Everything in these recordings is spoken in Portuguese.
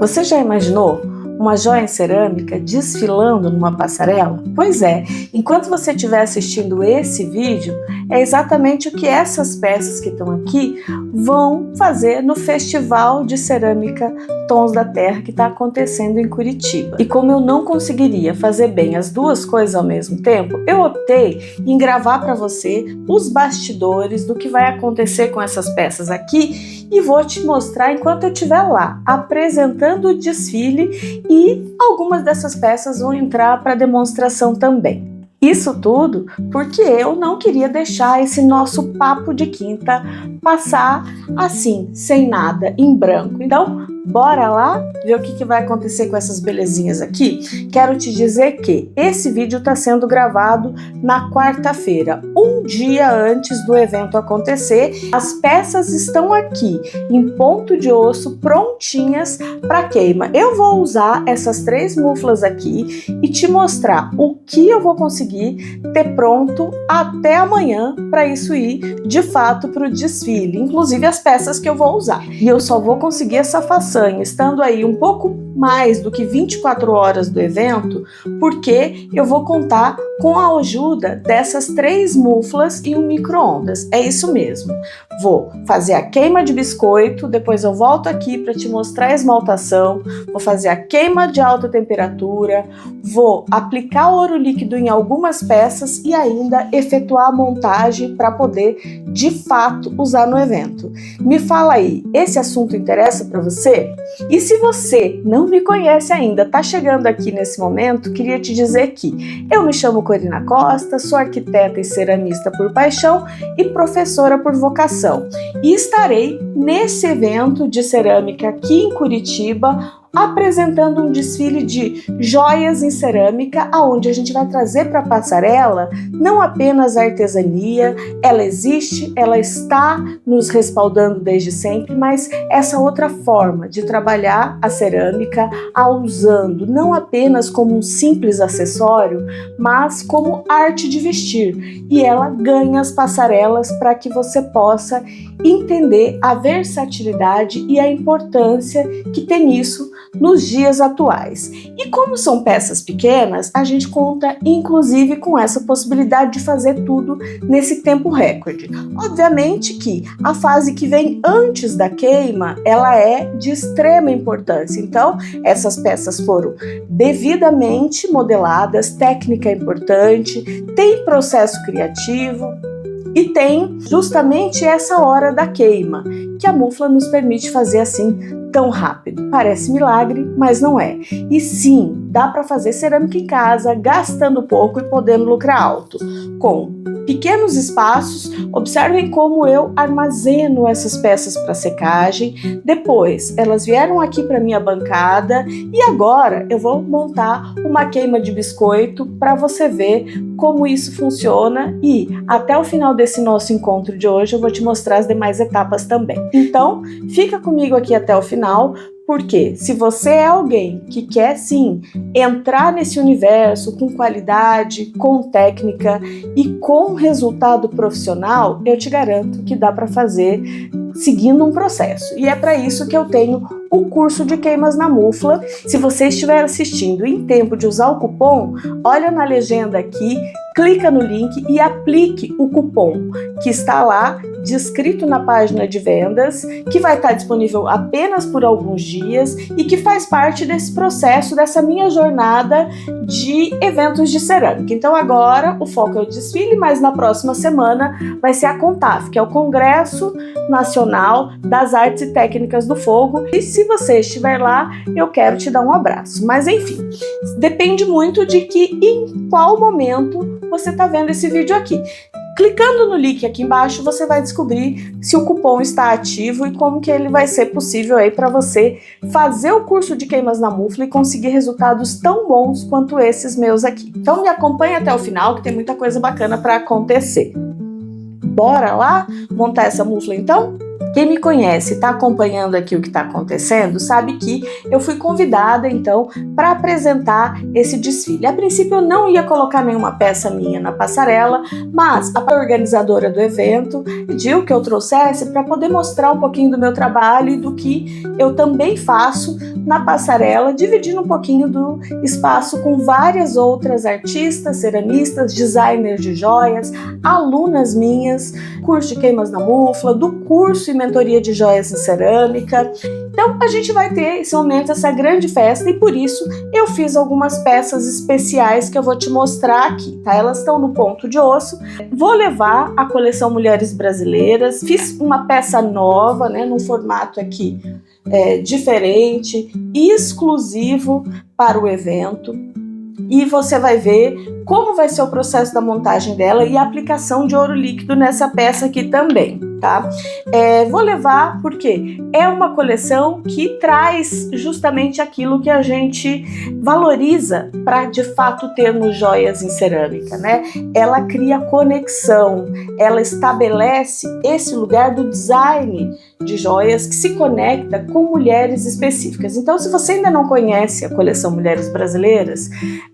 Você já imaginou uma joia em cerâmica desfilando numa passarela? Pois é, enquanto você estiver assistindo esse vídeo, é exatamente o que essas peças que estão aqui vão fazer no Festival de Cerâmica Tons da Terra que está acontecendo em Curitiba. E como eu não conseguiria fazer bem as duas coisas ao mesmo tempo, eu optei em gravar para você os bastidores do que vai acontecer com essas peças aqui e vou te mostrar enquanto eu estiver lá, apresentando o desfile, e algumas dessas peças vão entrar para demonstração também. Isso tudo porque eu não queria deixar esse nosso papo de quinta passar assim, sem nada, em branco. Então, bora lá ver o que vai acontecer com essas belezinhas aqui? Quero te dizer que esse vídeo está sendo gravado na quarta-feira, um dia antes do evento acontecer. As peças estão aqui em ponto de osso, prontinhas para queima. Eu vou usar essas 3 muflas aqui e te mostrar o que eu vou conseguir ter pronto até amanhã para isso ir de fato para o desfile, inclusive as peças que eu vou usar. E eu só vou conseguir essa façanha estando aí um pouco mais do que 24 horas do evento, porque eu vou contar com a ajuda dessas 3 muflas e um micro-ondas. É isso mesmo. Vou fazer a queima de biscoito, depois eu volto aqui para te mostrar a esmaltação, vou fazer a queima de alta temperatura, vou aplicar ouro líquido em algumas peças e ainda efetuar a montagem para poder de fato usar no evento. Me fala aí, esse assunto interessa para você? E se você não me conhece ainda, tá chegando aqui nesse momento, queria te dizer que eu me chamo Corina Costa, sou arquiteta e ceramista por paixão e professora por vocação. E estarei nesse evento de cerâmica aqui em Curitiba, apresentando um desfile de joias em cerâmica, aonde a gente vai trazer para a passarela não apenas a artesania, ela existe, ela está nos respaldando desde sempre, mas essa outra forma de trabalhar a cerâmica, a usando não apenas como um simples acessório, mas como arte de vestir. E ela ganha as passarelas para que você possa entender a versatilidade e a importância que tem isso nos dias atuais. E como são peças pequenas, a gente conta inclusive com essa possibilidade de fazer tudo nesse tempo recorde. Obviamente que a fase que vem antes da queima, ela é de extrema importância. Então, essas peças foram devidamente modeladas, técnica importante, tem processo criativo, e tem justamente essa hora da queima, que a mufla nos permite fazer assim tão rápido. Parece milagre, mas não é. E sim, dá para fazer cerâmica em casa, gastando pouco e podendo lucrar alto. Com pequenos espaços, observem como eu armazeno essas peças para secagem. Depois, elas vieram aqui para minha bancada e agora eu vou montar uma queima de biscoito para você ver como isso funciona, e até o final desse nosso encontro de hoje eu vou te mostrar as demais etapas também. Então, fica comigo aqui até o final, porque se você é alguém que quer sim entrar nesse universo com qualidade, com técnica e com resultado profissional, eu te garanto que dá para fazer seguindo um processo. E é para isso que eu tenho o curso de queimas na mufla. Se você estiver assistindo em tempo de usar o cupom, olha na legenda aqui, clica no link e aplique o cupom que está lá descrito na página de vendas, que vai estar disponível apenas por alguns dias e que faz parte desse processo, dessa minha jornada de eventos de cerâmica. Então agora o foco é o desfile, mas na próxima semana vai ser a CONTAF, que é o Congresso Nacional das Artes e Técnicas do Fogo. E se você estiver lá, eu quero te dar um abraço. Mas enfim, depende muito de que em qual momento você está vendo esse vídeo aqui. Clicando no link aqui embaixo, você vai descobrir se o cupom está ativo e como que ele vai ser possível aí para você fazer o curso de queimas na mufla e conseguir resultados tão bons quanto esses meus aqui. Então me acompanhe até o final, que tem muita coisa bacana para acontecer. Bora lá montar essa mufla então? Quem me conhece e está acompanhando aqui o que está acontecendo, sabe que eu fui convidada, então, para apresentar esse desfile. A princípio, eu não ia colocar nenhuma peça minha na passarela, mas a organizadora do evento pediu que eu trouxesse para poder mostrar um pouquinho do meu trabalho e do que eu também faço na passarela, dividindo um pouquinho do espaço com várias outras artistas, ceramistas, designers de joias, alunas minhas, curso de queimas na mufla, do curso e mentoria de joias em cerâmica. Então a gente vai ter esse momento, essa grande festa, e por isso eu fiz algumas peças especiais que eu vou te mostrar aqui, tá? Elas estão no ponto de osso. Vou levar a coleção Mulheres Brasileiras, fiz uma peça nova, né, num formato aqui diferente, exclusivo para o evento. E você vai ver como vai ser o processo da montagem dela e a aplicação de ouro líquido nessa peça aqui também, tá? Vou levar porque é uma coleção que traz justamente aquilo que a gente valoriza para de fato termos joias em cerâmica, né? Ela cria conexão, ela estabelece esse lugar do design de joias que se conecta com mulheres específicas. Então, se você ainda não conhece a coleção Mulheres Brasileiras,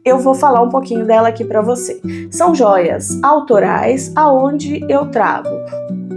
eu vou falar um pouquinho dela aqui para você. São joias autorais, aonde eu trago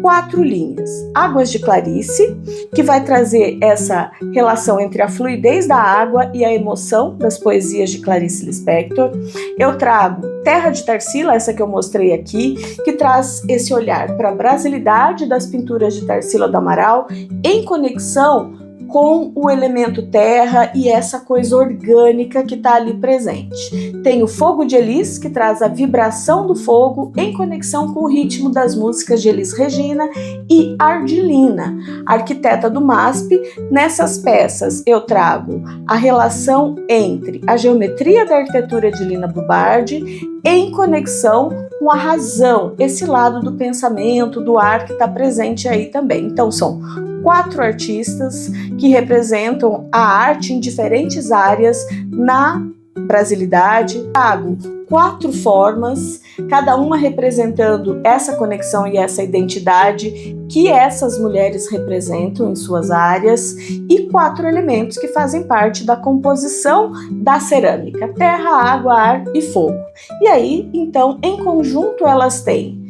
4 linhas. Águas de Clarice, que vai trazer essa relação entre a fluidez da água e a emoção das poesias de Clarice Lispector. Eu trago Terra de Tarsila, essa que eu mostrei aqui, que traz esse olhar para a brasilidade das pinturas de Tarsila do Amaral em conexão com o elemento terra e essa coisa orgânica que está ali presente. Tem o Fogo de Elis, que traz a vibração do fogo em conexão com o ritmo das músicas de Elis Regina, e Ardilina, arquiteta do MASP. Nessas peças eu trago a relação entre a geometria da arquitetura de Lina Bubardi em conexão com a razão, esse lado do pensamento, do ar que está presente aí também. Então são 4 artistas que representam a arte em diferentes áreas na brasilidade. Trago 4 formas, cada uma representando essa conexão e essa identidade que essas mulheres representam em suas áreas, e 4 elementos que fazem parte da composição da cerâmica: terra, água, ar e fogo. E aí, então, em conjunto elas têm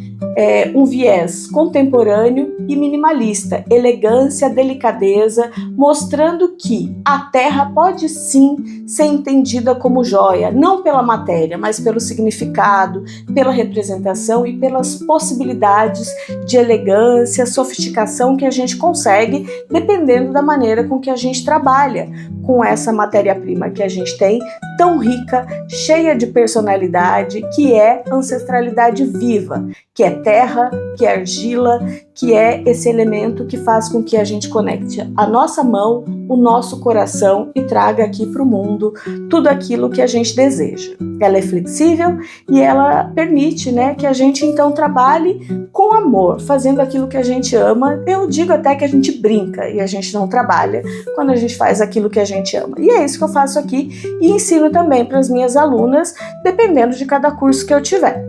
um viés contemporâneo e minimalista, elegância, delicadeza, mostrando que a terra pode sim ser entendida como joia, não pela matéria, mas pelo significado, pela representação e pelas possibilidades de elegância, sofisticação que a gente consegue dependendo da maneira com que a gente trabalha com essa matéria-prima que a gente tem, tão rica, cheia de personalidade, que é ancestralidade viva, que é terra, que é argila, que é esse elemento que faz com que a gente conecte a nossa mão, o nosso coração e traga aqui para o mundo tudo aquilo que a gente deseja. Ela é flexível e ela permite, né, que a gente então trabalhe com amor, fazendo aquilo que a gente ama. Eu digo até que a gente brinca e a gente não trabalha quando a gente faz aquilo que a gente ama. E é isso que eu faço aqui e ensino também para as minhas alunas, dependendo de cada curso que eu tiver.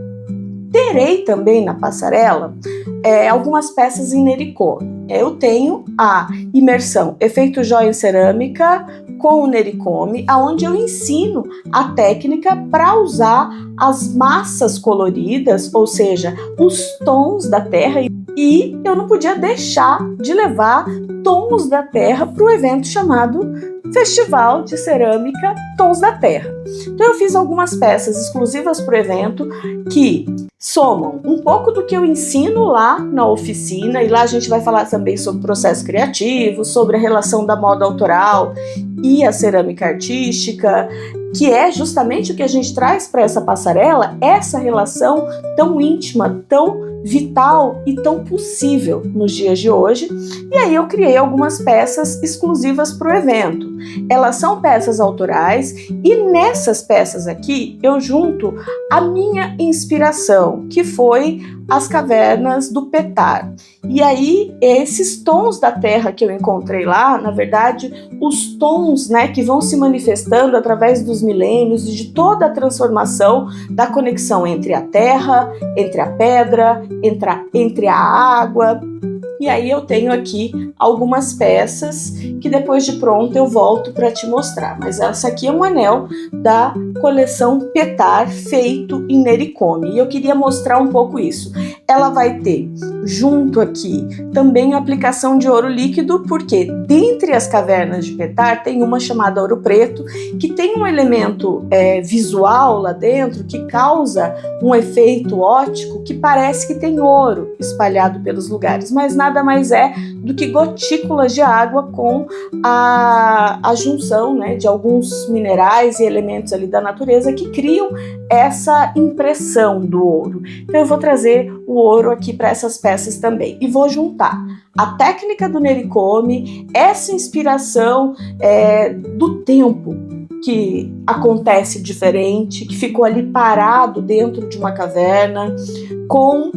Terei também na passarela algumas peças em nericome. Eu tenho a imersão Efeito Joia em Cerâmica com o nericome, onde eu ensino a técnica para usar as massas coloridas, ou seja, os tons da terra, e eu não podia deixar de levar tons da terra para o evento chamado Festival de Cerâmica Tons da Terra. Então eu fiz algumas peças exclusivas para o evento que somam um pouco do que eu ensino lá na oficina, e lá a gente vai falar também sobre processo criativo, sobre a relação da moda autoral e a cerâmica artística, que é justamente o que a gente traz para essa passarela, essa relação tão íntima, tão vital e tão possível nos dias de hoje. E aí eu criei algumas peças exclusivas para o evento. Elas são peças autorais e nessas peças aqui eu junto a minha inspiração, que foi as cavernas do Petar. E aí esses tons da terra que eu encontrei lá, na verdade, os tons, né, que vão se manifestando através dos milênios e de toda a transformação da conexão entre a terra, entre a pedra, entre a água, E aí eu tenho aqui algumas peças que depois de pronto eu volto para te mostrar. Mas essa aqui é um anel da coleção Petar, feito em Nericome. E eu queria mostrar um pouco isso. Ela vai ter junto aqui também a aplicação de ouro líquido, porque dentre as cavernas de Petar tem uma chamada Ouro Preto, que tem um elemento visual lá dentro que causa um efeito óptico que parece que tem ouro espalhado pelos lugares, mas nada mais é do que gotículas de água com a junção, né, de alguns minerais e elementos ali da natureza que criam essa impressão do ouro. Então eu vou trazer o ouro aqui para essas peças também e vou juntar a técnica do Nericome, essa inspiração do tempo que acontece diferente, que ficou ali parado dentro de uma caverna, com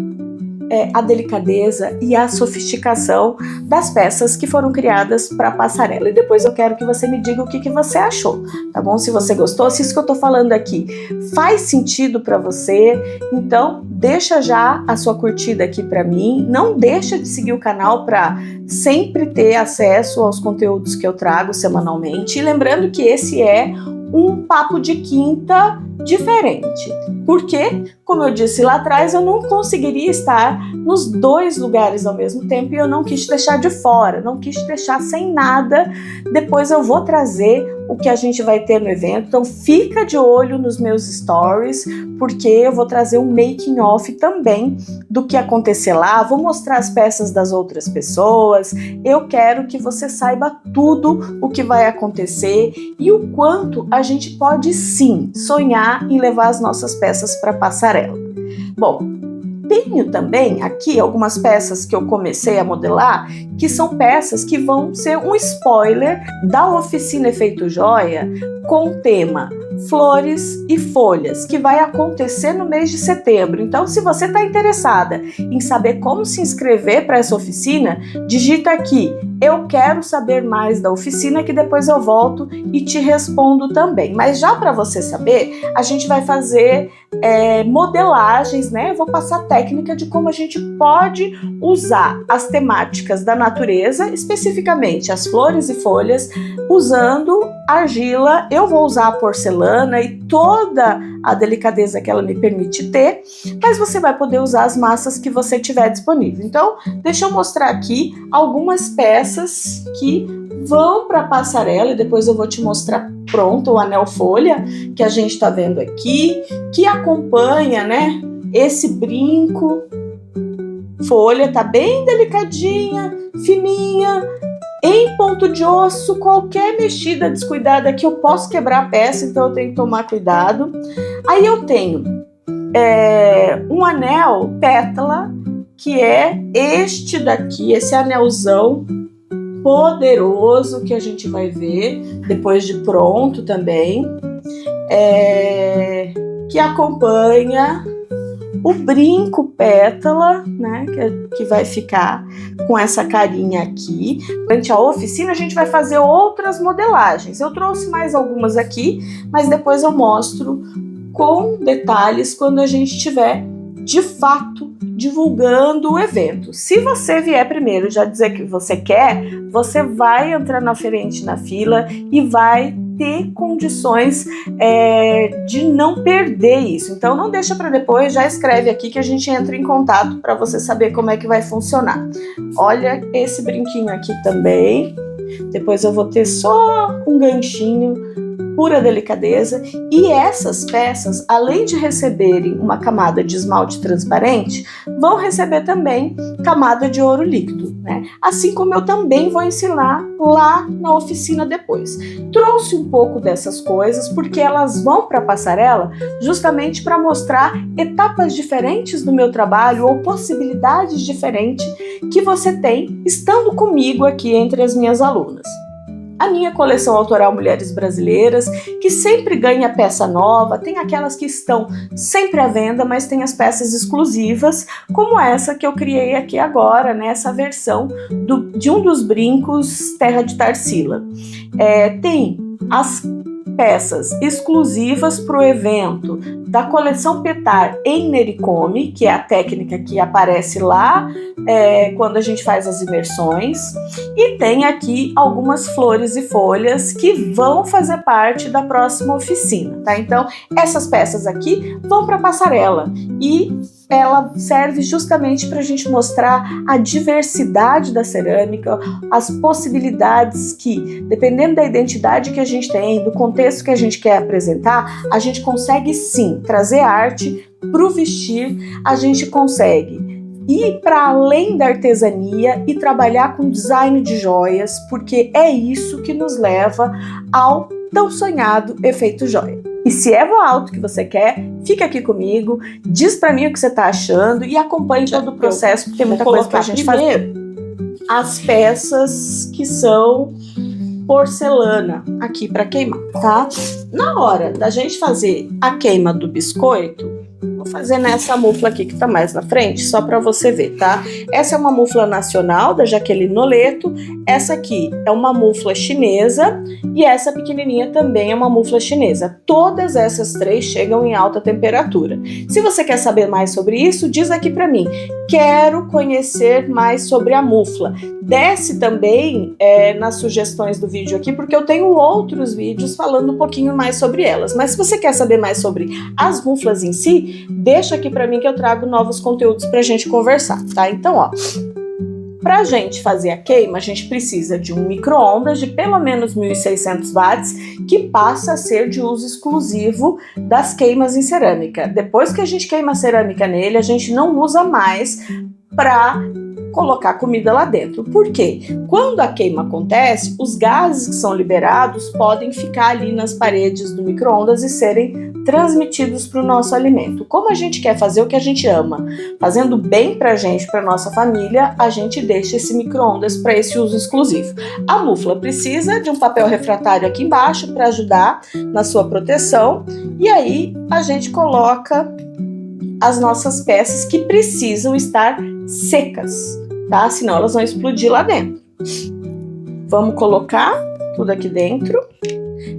a delicadeza e a sofisticação das peças que foram criadas para a passarela. E depois eu quero que você me diga o que você achou, tá bom? Se você gostou, se isso que eu tô falando aqui faz sentido para você, então deixa já a sua curtida aqui para mim, não deixa de seguir o canal para sempre ter acesso aos conteúdos que eu trago semanalmente. E lembrando que esse é um papo de quinta diferente, porque, como eu disse lá atrás, eu não conseguiria estar nos dois lugares ao mesmo tempo e eu não quis deixar de fora, não quis deixar sem nada. Depois eu vou trazer o que a gente vai ter no evento, então fica de olho nos meus stories, porque eu vou trazer um making of também do que acontecer lá, vou mostrar as peças das outras pessoas, eu quero que você saiba tudo o que vai acontecer e o quanto a gente pode sim sonhar em levar as nossas peças para a passarela. Bom, tenho também aqui algumas peças que eu comecei a modelar, que são peças que vão ser um spoiler da oficina Efeito Joia com o tema Flores e Folhas, que vai acontecer no mês de setembro. Então, se você está interessada em saber como se inscrever para essa oficina, digita aqui, eu quero saber mais da oficina, que depois eu volto e te respondo também. Mas já para você saber, a gente vai fazer modelagens, né? Eu vou passar a técnica de como a gente pode usar as temáticas da natureza, especificamente as flores e folhas, usando argila. Eu vou usar a porcelana e toda a delicadeza que ela me permite ter, mas você vai poder usar as massas que você tiver disponível. Então, deixa eu mostrar aqui algumas peças que vão para a passarela e depois eu vou te mostrar pronto o anel folha que a gente está vendo aqui, que acompanha, né, esse brinco. Folha tá bem delicadinha, fininha, em ponto de osso. Qualquer mexida descuidada aqui eu posso quebrar a peça, então eu tenho que tomar cuidado. Aí eu tenho um anel pétala, que é este daqui, esse anelzão poderoso que a gente vai ver depois de pronto também, que acompanha o brinco pétala, né, que vai ficar com essa carinha aqui. Durante a oficina a gente vai fazer outras modelagens. Eu trouxe mais algumas aqui, mas depois eu mostro com detalhes quando a gente estiver de fato divulgando o evento. Se você vier primeiro já dizer que você quer, você vai entrar na frente na fila e vai ter condições de não perder isso. Então não deixa para depois, já escreve aqui que a gente entra em contato para você saber como é que vai funcionar. Olha esse brinquinho aqui também. Depois eu vou ter só um ganchinho, pura delicadeza. E essas peças, além de receberem uma camada de esmalte transparente, vão receber também camada de ouro líquido, né? Assim como eu também vou ensinar lá na oficina depois. Trouxe um pouco dessas coisas porque elas vão para a passarela justamente para mostrar etapas diferentes do meu trabalho ou possibilidades diferentes que você tem estando comigo aqui entre as minhas alunas. A minha coleção autoral Mulheres Brasileiras, que sempre ganha peça nova, tem aquelas que estão sempre à venda, mas tem as peças exclusivas, como essa que eu criei aqui agora, né? Essa versão de um dos brincos Terra de Tarsila. Tem as peças exclusivas para o evento da coleção Petar em Nericome, que é a técnica que aparece lá quando a gente faz as imersões, e tem aqui algumas flores e folhas que vão fazer parte da próxima oficina, tá? Então, essas peças aqui vão para a passarela e ela serve justamente para a gente mostrar a diversidade da cerâmica, as possibilidades que, dependendo da identidade que a gente tem, do contexto que a gente quer apresentar, a gente consegue sim trazer arte para o vestir, a gente consegue ir para além da artesania e trabalhar com design de joias, porque é isso que nos leva ao tão sonhado efeito joia. E se é voz alto que você quer, fica aqui comigo, diz pra mim o que você tá achando e acompanhe todo o processo, porque tem muita coisa pra gente fazer. As peças que são porcelana aqui pra queimar, tá? Na hora da gente fazer a queima do biscoito, vou fazer nessa mufla aqui que tá mais na frente, só pra você ver, tá? Essa é uma mufla nacional da Jaqueline Noleto, essa aqui é uma mufla chinesa e essa pequenininha também é uma mufla chinesa. Todas essas três chegam em alta temperatura. Se você quer saber mais sobre isso, diz aqui pra mim. Quero conhecer mais sobre a mufla. Desce também nas sugestões do vídeo aqui, porque eu tenho outros vídeos falando um pouquinho mais sobre elas. Mas se você quer saber mais sobre as muflas em si, deixa aqui pra mim que eu trago novos conteúdos pra gente conversar, tá? Então, ó, pra gente fazer a queima, a gente precisa de um micro-ondas de pelo menos 1.600 watts, que passa a ser de uso exclusivo das queimas em cerâmica. Depois que a gente queima a cerâmica nele, a gente não usa mais pra colocar comida lá dentro. Por quê? Quando a queima acontece, os gases que são liberados podem ficar ali nas paredes do micro-ondas e serem transmitidos para o nosso alimento. Como a gente quer fazer o que a gente ama, fazendo bem para a gente, para nossa família, a gente deixa esse micro-ondas para esse uso exclusivo. A mufla precisa de um papel refratário aqui embaixo para ajudar na sua proteção, e aí a gente coloca as nossas peças que precisam estar secas, tá? Senão elas vão explodir lá dentro. Vamos colocar tudo aqui dentro.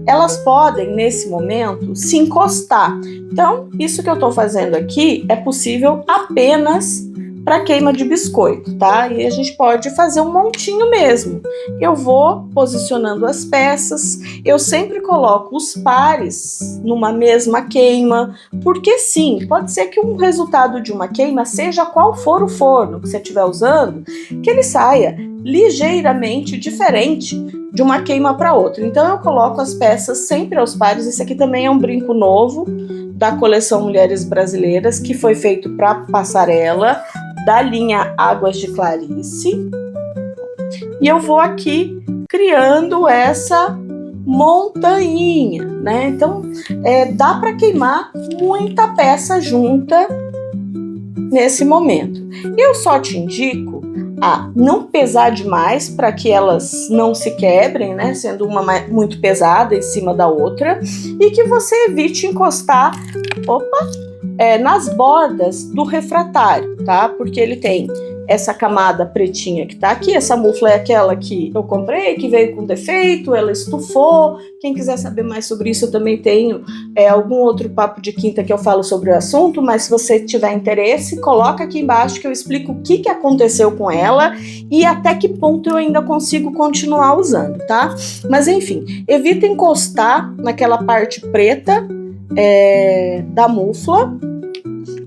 Elas podem, nesse momento, se encostar. Então, isso que eu tô fazendo aqui é possível apenas para queima de biscoito, tá? E a gente pode fazer um montinho mesmo. Eu vou posicionando as peças, eu sempre coloco os pares numa mesma queima, porque sim, pode ser que um resultado de uma queima, seja qual for o forno que você estiver usando, que ele saia ligeiramente diferente de uma queima para outra. Então eu coloco as peças sempre aos pares. Esse aqui também é um brinco novo da coleção Mulheres Brasileiras, que foi feito para passarela, da linha Águas de Clarice. E eu vou aqui criando essa montanha, né? Então dá para queimar muita peça junta nesse momento. Eu só te indico a não pesar demais para que elas não se quebrem, né? Sendo uma muito pesada em cima da outra, e que você evite encostar, nas bordas do refratário, tá? Porque ele tem essa camada pretinha que tá aqui. Essa mufla é aquela que eu comprei, que veio com defeito, ela estufou. Quem quiser saber mais sobre isso, eu também tenho algum outro papo de quinta que eu falo sobre o assunto, mas se você tiver interesse, coloca aqui embaixo que eu explico o que aconteceu com ela e até que ponto eu ainda consigo continuar usando, tá? Mas enfim, evita encostar naquela parte preta da mufla.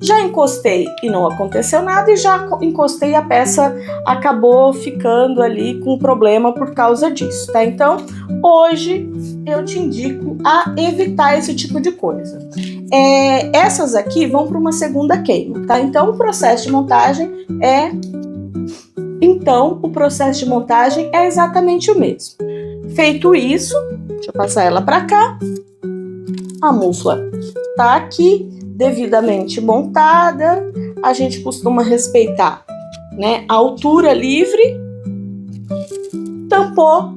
Já encostei e não aconteceu nada, e já encostei e a peça acabou ficando ali com problema por causa disso, tá? Então, hoje eu te indico a evitar esse tipo de coisa. Essas aqui vão para uma segunda queima, tá? Então, o processo de montagem é exatamente o mesmo. Feito isso, deixa eu passar ela para cá. A mufla tá aqui, devidamente montada. A gente costuma respeitar, né, a altura livre, tampou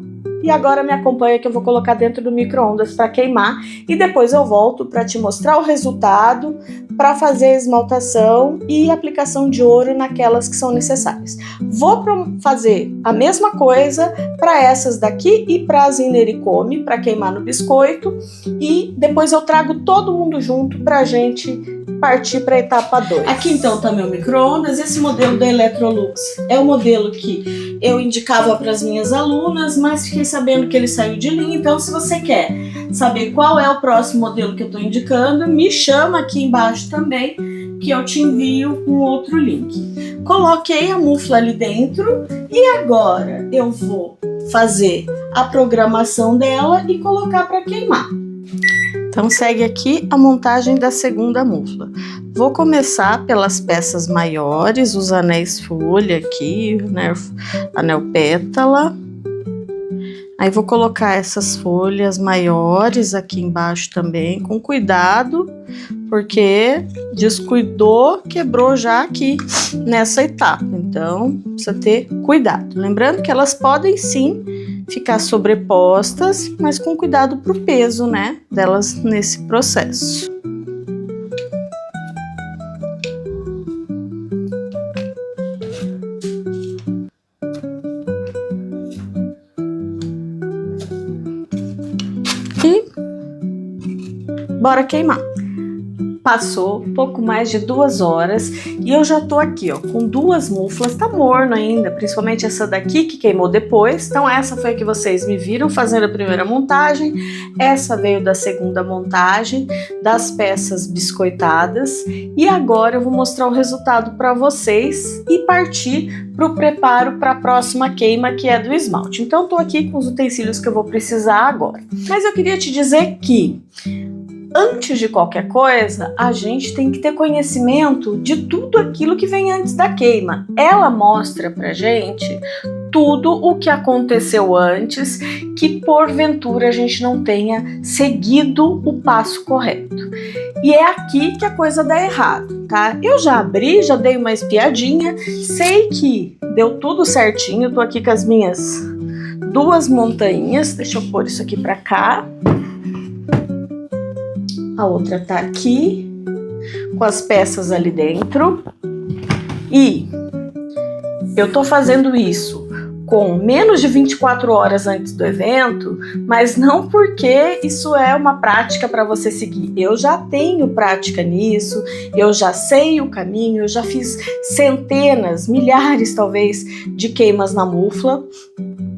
e agora me acompanha que eu vou colocar dentro do micro-ondas para queimar e depois eu volto para te mostrar o resultado, para fazer a esmaltação e aplicação de ouro naquelas que são necessárias. Vou fazer a mesma coisa para essas daqui e para as Inericome, para queimar no biscoito, e depois eu trago todo mundo junto para a gente partir para a etapa 2. Aqui então tá meu micro-ondas. Esse modelo da Electrolux é o modelo que eu indicava para as minhas alunas, mas fiquei sabendo que ele saiu de linha, então se você quer saber qual é o próximo modelo que eu estou indicando, me chama aqui embaixo também, que eu te envio um outro link. Coloquei a mufla ali dentro e agora eu vou fazer a programação dela e colocar para queimar. Então segue aqui a montagem da segunda mufla. Vou começar pelas peças maiores, os anéis folha aqui, anel pétala. Aí vou colocar essas folhas maiores aqui embaixo também, com cuidado, porque descuidou, quebrou já aqui nessa etapa. Então precisa ter cuidado. Lembrando que elas podem sim ficar sobrepostas, mas com cuidado pro peso, né, delas nesse processo. E bora queimar. Passou pouco mais de 2 horas e eu já tô aqui, ó, com 2 muflas, tá morno ainda, principalmente essa daqui que queimou depois. Então essa foi a que vocês me viram fazendo a primeira montagem, essa veio da segunda montagem, das peças biscoitadas, e agora eu vou mostrar o resultado para vocês e partir para o preparo para a próxima queima, que é do esmalte. Então tô aqui com os utensílios que eu vou precisar agora. Mas eu queria te dizer que antes de qualquer coisa, a gente tem que ter conhecimento de tudo aquilo que vem antes da queima. Ela mostra pra gente tudo o que aconteceu antes, que porventura a gente não tenha seguido o passo correto. E é aqui que a coisa dá errado, tá? Eu já abri, já dei uma espiadinha, sei que deu tudo certinho, tô aqui com as minhas 2 montanhas, deixa eu pôr isso aqui pra cá. A outra tá aqui, com as peças ali dentro. E eu tô fazendo isso com menos de 24 horas antes do evento, mas não porque isso é uma prática para você seguir. Eu já tenho prática nisso, eu já sei o caminho, eu já fiz centenas, milhares talvez, de queimas na mufla.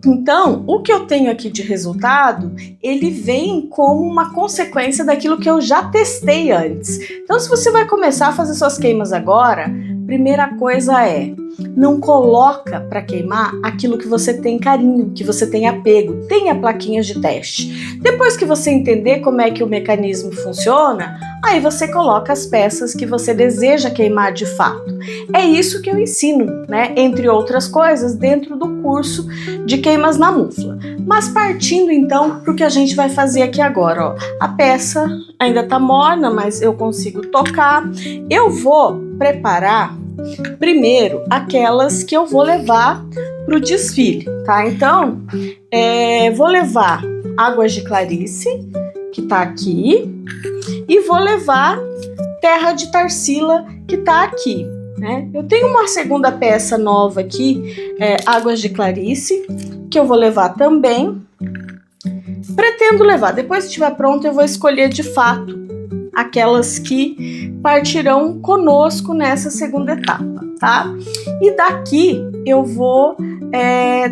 Então, o que eu tenho aqui de resultado, ele vem como uma consequência daquilo que eu já testei antes. Então, se você vai começar a fazer suas queimas agora, primeira coisa é, não coloca para queimar aquilo que você tem carinho, que você tem apego, tenha plaquinhas de teste. Depois que você entender como é que o mecanismo funciona, aí você coloca as peças que você deseja queimar de fato. É isso que eu ensino, né? Entre outras coisas, dentro do curso de queimas na mufla. Mas partindo então para o que a gente vai fazer aqui agora, ó. A peça ainda tá morna, mas eu consigo tocar. Eu vou preparar primeiro aquelas que eu vou levar para o desfile, tá? Então, vou levar águas de Clarice, que tá aqui, e vou levar terra de Tarsila, que tá aqui, né? Eu tenho uma segunda peça nova aqui, águas de Clarice, que eu vou levar também. Pretendo levar, depois que estiver pronto eu vou escolher de fato aquelas que partirão conosco nessa segunda etapa, tá? E daqui eu vou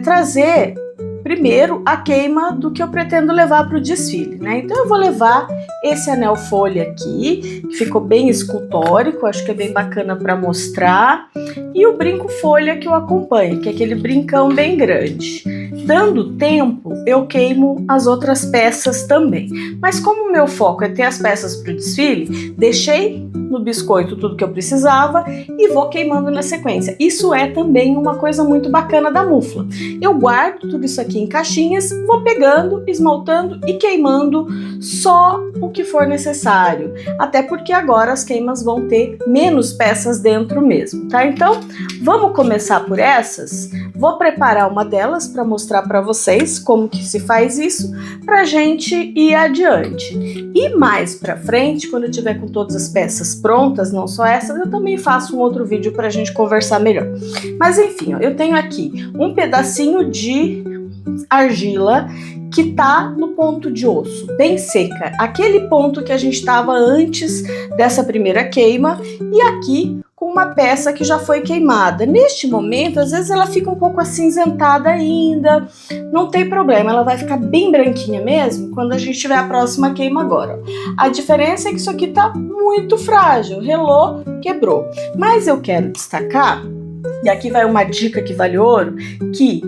trazer primeiro a queima do que eu pretendo levar para o desfile, né? Então eu vou levar esse anel folha aqui, que ficou bem escultórico, acho que é bem bacana para mostrar, e o brinco folha que eu acompanho, que é aquele brincão bem grande. Dando tempo, eu queimo as outras peças também. Mas como o meu foco é ter as peças para o desfile, deixei no biscoito tudo que eu precisava e vou queimando na sequência. Isso é também uma coisa muito bacana da mufla. Eu guardo tudo isso aqui em caixinhas, vou pegando, esmaltando e queimando só o que for necessário. Até porque agora as queimas vão ter menos peças dentro mesmo, tá? Então, vamos começar por essas. Vou preparar uma delas para mostrar mostrar para vocês como que se faz isso, para a gente ir adiante. E mais para frente, quando eu tiver com todas as peças prontas, não só essas, eu também faço um outro vídeo para a gente conversar melhor. Mas enfim, ó, eu tenho aqui um pedacinho de argila que tá no ponto de osso, bem seca, aquele ponto que a gente estava antes dessa primeira queima, e aqui com uma peça que já foi queimada. Neste momento, às vezes ela fica um pouco acinzentada ainda, não tem problema, ela vai ficar bem branquinha mesmo quando a gente tiver a próxima queima agora. A diferença é que isso aqui tá muito frágil, relou, quebrou. Mas eu quero destacar, e aqui vai uma dica que vale ouro, que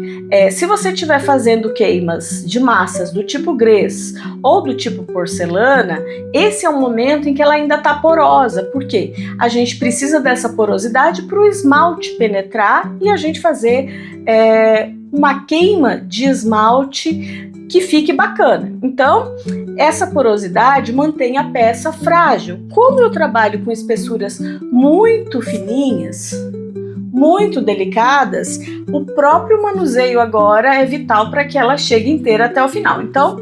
se você estiver fazendo queimas de massas do tipo grès ou do tipo porcelana, esse é o momento em que ela ainda está porosa, porque a gente precisa dessa porosidade para o esmalte penetrar e a gente fazer uma queima de esmalte que fique bacana. Então, essa porosidade mantém a peça frágil. Como eu trabalho com espessuras muito fininhas, muito delicadas, o próprio manuseio agora é vital para que ela chegue inteira até o final. Então,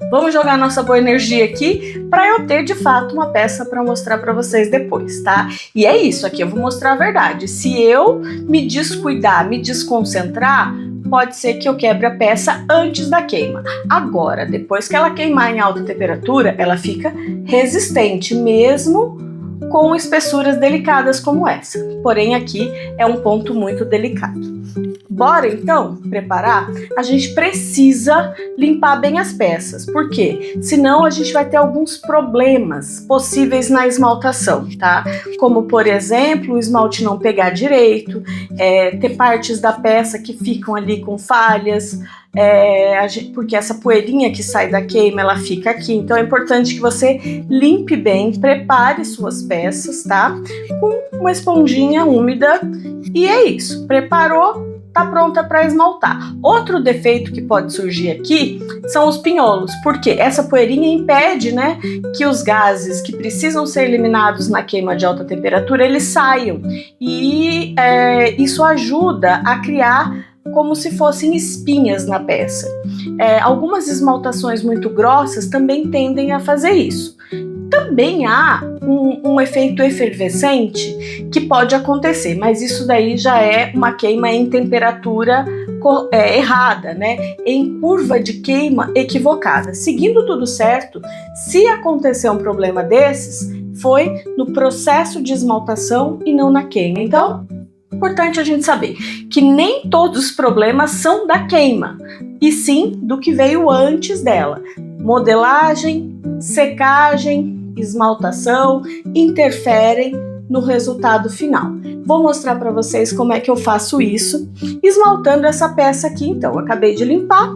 vamos jogar nossa boa energia aqui para eu ter de fato uma peça para mostrar para vocês depois, tá? E é isso, aqui eu vou mostrar a verdade. Se eu me descuidar, me desconcentrar, pode ser que eu quebre a peça antes da queima. Agora, depois que ela queimar em alta temperatura, ela fica resistente, mesmo com espessuras delicadas como essa. Porém, aqui é um ponto muito delicado. Bora então preparar? A gente precisa limpar bem as peças, porque senão a gente vai ter alguns problemas possíveis na esmaltação, tá? Como, por exemplo, o esmalte não pegar direito, ter partes da peça que ficam ali com falhas, porque essa poeirinha que sai da queima, ela fica aqui. Então é importante que você limpe bem, prepare suas peças, tá? Com uma esponjinha úmida, e é isso. Preparou? Tá pronta para esmaltar. Outro defeito que pode surgir aqui são os pinholos, porque essa poeirinha impede, né, que os gases que precisam ser eliminados na queima de alta temperatura, eles saiam, e isso ajuda a criar como se fossem espinhas na peça. Algumas esmaltações muito grossas também tendem a fazer isso. Também há um efeito efervescente que pode acontecer, mas isso daí já é uma queima em temperatura errada, né? Em curva de queima equivocada. Seguindo tudo certo, se acontecer um problema desses, foi no processo de esmaltação e não na queima. Então, importante a gente saber que nem todos os problemas são da queima, e sim do que veio antes dela. Modelagem, secagem, esmaltação interferem no resultado final. Vou mostrar para vocês como é que eu faço isso, esmaltando essa peça aqui. Então, eu acabei de limpar,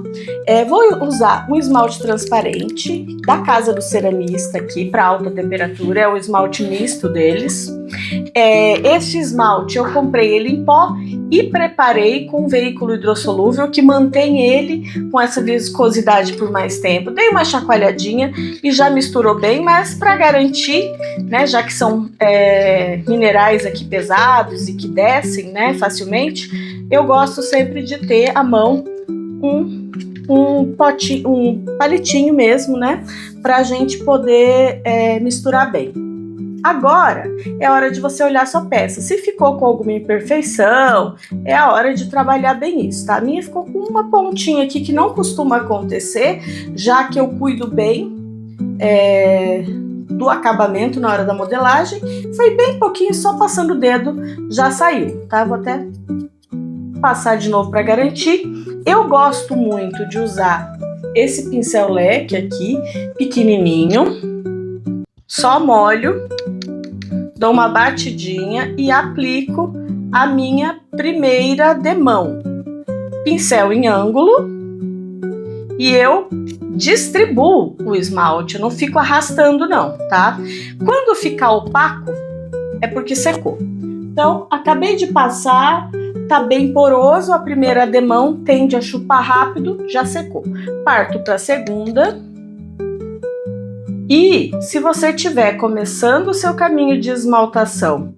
vou usar um esmalte transparente da Casa do Ceramista aqui para alta temperatura, é o esmalte misto deles. Este esmalte eu comprei ele em pó e preparei com um veículo hidrossolúvel que mantém ele com essa viscosidade por mais tempo. Dei uma chacoalhadinha e já misturou bem, mas para garantir, né, já que são minerais aqui pesados e que descem, né, facilmente, eu gosto sempre de ter à mão um palitinho mesmo, né, para a gente poder misturar bem. Agora é hora de você olhar sua peça. Se ficou com alguma imperfeição, é a hora de trabalhar bem isso, tá? A minha ficou com uma pontinha aqui que não costuma acontecer, já que eu cuido bem do acabamento na hora da modelagem. Foi bem pouquinho, só passando o dedo já saiu, tá? Vou até passar de novo para garantir. Eu gosto muito de usar esse pincel leque aqui, pequenininho. Só molho, dou uma batidinha e aplico a minha primeira demão. Pincel em ângulo e eu distribuo o esmalte, eu não fico arrastando não, tá? Quando ficar opaco, é porque secou. Então, acabei de passar, tá bem poroso, a primeira demão tende a chupar rápido, já secou. Parto para a segunda. E se você estiver começando o seu caminho de esmaltação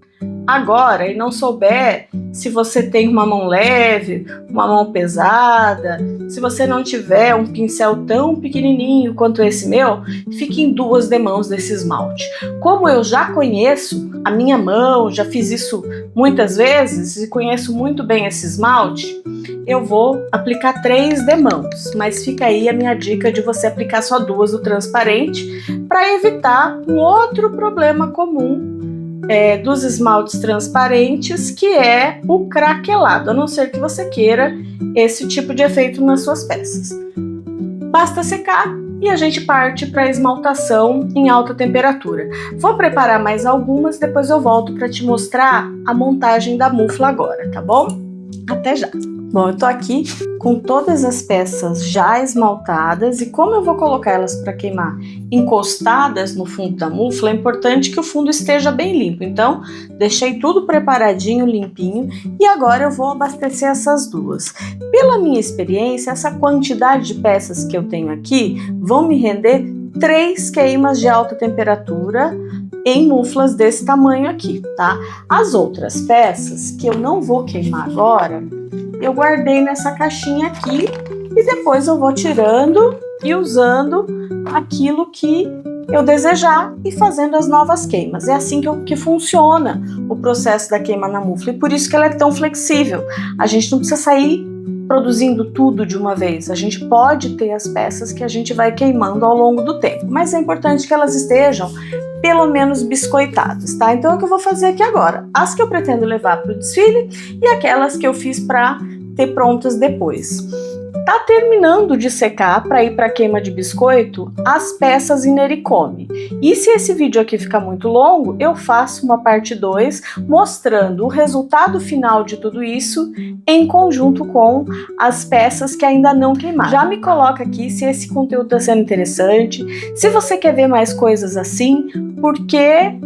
agora e não souber se você tem uma mão leve, uma mão pesada, se você não tiver um pincel tão pequenininho quanto esse meu, fique em 2 demãos desse esmalte. Como eu já conheço a minha mão, já fiz isso muitas vezes e conheço muito bem esse esmalte, eu vou aplicar 3 demãos, mas fica aí a minha dica de você aplicar só 2 do transparente para evitar um outro problema comum dos esmaltes transparentes, que é o craquelado, a não ser que você queira esse tipo de efeito nas suas peças. Basta secar e a gente parte para a esmaltação em alta temperatura. Vou preparar mais algumas, depois eu volto para te mostrar a montagem da mufla agora, tá bom? Até já! Bom, eu tô aqui com todas as peças já esmaltadas e como eu vou colocar elas para queimar encostadas no fundo da mufla, é importante que o fundo esteja bem limpo. Então, deixei tudo preparadinho, limpinho, e agora eu vou abastecer essas 2. Pela minha experiência, essa quantidade de peças que eu tenho aqui vão me render 3 queimas de alta temperatura em muflas desse tamanho aqui, tá? As outras peças que eu não vou queimar agora, eu guardei nessa caixinha aqui e depois eu vou tirando e usando aquilo que eu desejar e fazendo as novas queimas. É assim que funciona o processo da queima na mufla e por isso que ela é tão flexível. A gente não precisa sair produzindo tudo de uma vez. A gente pode ter as peças que a gente vai queimando ao longo do tempo, mas é importante que elas estejam pelo menos biscoitadas, tá? Então é o que eu vou fazer aqui agora. As que eu pretendo levar para o desfile e aquelas que eu fiz para ter prontas depois. Tá terminando de secar para ir para queima de biscoito as peças em nericome. E se esse vídeo aqui ficar muito longo, eu faço uma parte 2 mostrando o resultado final de tudo isso em conjunto com as peças que ainda não queimaram. Já me coloca aqui se esse conteúdo está sendo interessante, se você quer ver mais coisas assim, porque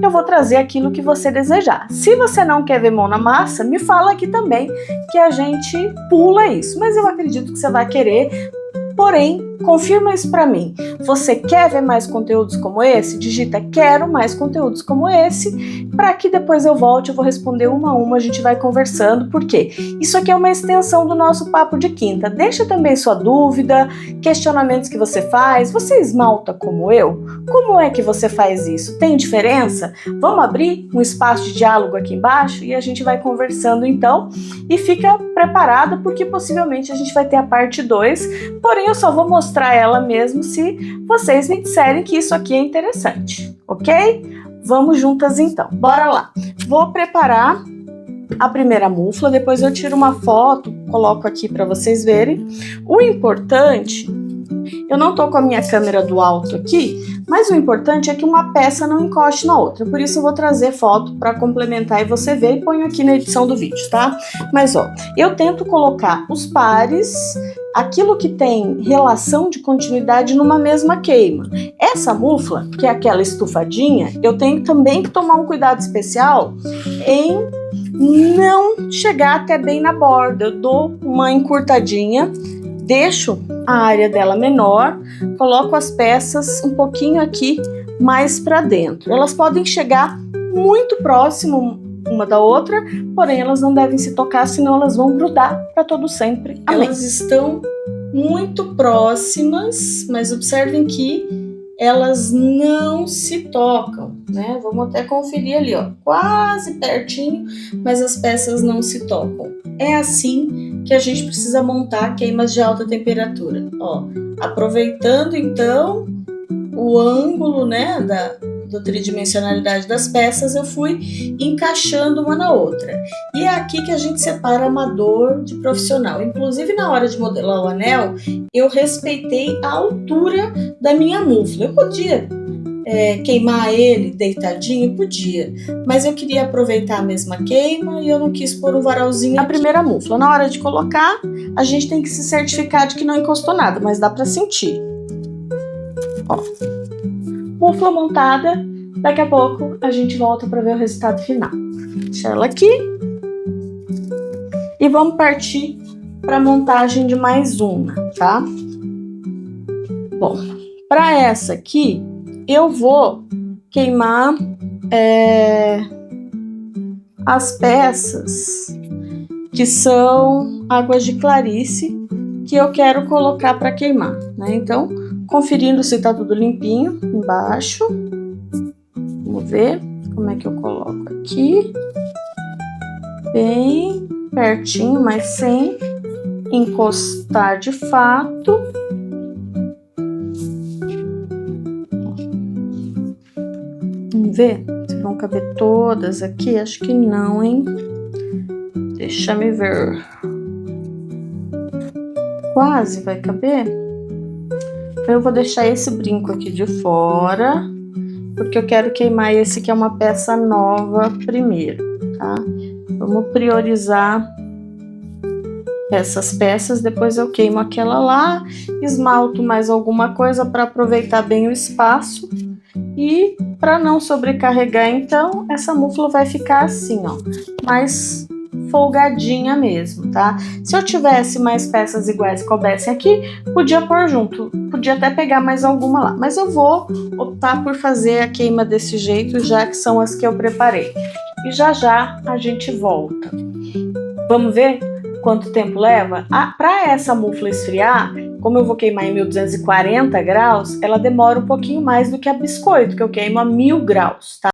eu vou trazer aquilo que você desejar. Se você não quer ver mão na massa, me fala aqui também que a gente pula isso. Mas eu acredito que você vai querer, porém, confirma isso pra mim. Você quer ver mais conteúdos como esse? Digita quero mais conteúdos como esse, para que depois eu volte, eu vou responder uma a uma, a gente vai conversando, porque isso aqui é uma extensão do nosso papo de quinta. Deixa também sua dúvida, questionamentos que você faz. Você esmalta como eu? Como é que você faz isso? Tem diferença? Vamos abrir um espaço de diálogo aqui embaixo e a gente vai conversando então, e fica preparada porque possivelmente a gente vai ter a parte 2, porém eu só vou mostrar ela mesmo se vocês me disserem que isso aqui é interessante, ok? Vamos juntas então, bora lá! Vou preparar a primeira mufla, depois eu tiro uma foto, coloco aqui para vocês verem. O importante, eu não tô com a minha câmera do alto aqui, mas o importante é que uma peça não encoste na outra, por isso eu vou trazer foto para complementar e você ver, e ponho aqui na edição do vídeo, tá? Mas ó, eu tento colocar os pares, aquilo que tem relação de continuidade numa mesma queima. Essa mufla, que é aquela estufadinha, eu tenho também que tomar um cuidado especial em não chegar até bem na borda. Eu dou uma encurtadinha, deixo a área dela menor, coloco as peças um pouquinho aqui mais para dentro. Elas podem chegar muito próximo uma da outra, porém elas não devem se tocar, senão elas vão grudar para todo sempre. Amém. Elas estão muito próximas, mas observem que elas não se tocam, né? Vamos até conferir ali, ó, quase pertinho, mas as peças não se tocam. É assim que a gente precisa montar queimas de alta temperatura, ó, aproveitando então o ângulo, né, da tridimensionalidade das peças, eu fui encaixando uma na outra. E é aqui que a gente separa amador de profissional. Inclusive, na hora de modelar o anel, eu respeitei a altura da minha mufla. Eu podia queimar ele deitadinho, podia, mas eu queria aproveitar a mesma queima e eu não quis pôr um varalzinho na primeira mufla. Na hora de colocar, a gente tem que se certificar de que não encostou nada, mas dá para sentir. Ó, mufla montada, daqui a pouco a gente volta para ver o resultado final. Deixa ela aqui e vamos partir para a montagem de mais uma, tá? Bom, para essa aqui eu vou queimar as peças que são águas de clarice que eu quero colocar para queimar, né? Então, conferindo se tá tudo limpinho embaixo. Vamos ver como é que eu coloco aqui. Bem pertinho, mas sem encostar de fato. Vamos ver se vão caber todas aqui. Acho que não, hein? Deixa me ver. Quase vai caber. Eu vou deixar esse brinco aqui de fora, porque eu quero queimar esse que é uma peça nova primeiro, tá? Vamos priorizar essas peças, depois eu queimo aquela lá, esmalto mais alguma coisa para aproveitar bem o espaço e para não sobrecarregar, então essa mufla vai ficar assim, ó, mais folgadinha mesmo, tá? Se eu tivesse mais peças iguais que coubessem aqui, podia pôr junto, podia até pegar mais alguma lá, mas eu vou optar por fazer a queima desse jeito, já que são as que eu preparei. E já já a gente volta. Vamos ver quanto tempo leva? Para essa mufla esfriar, como eu vou queimar em 1240 graus, ela demora um pouquinho mais do que a biscoito, que eu queimo a 1000 graus, tá?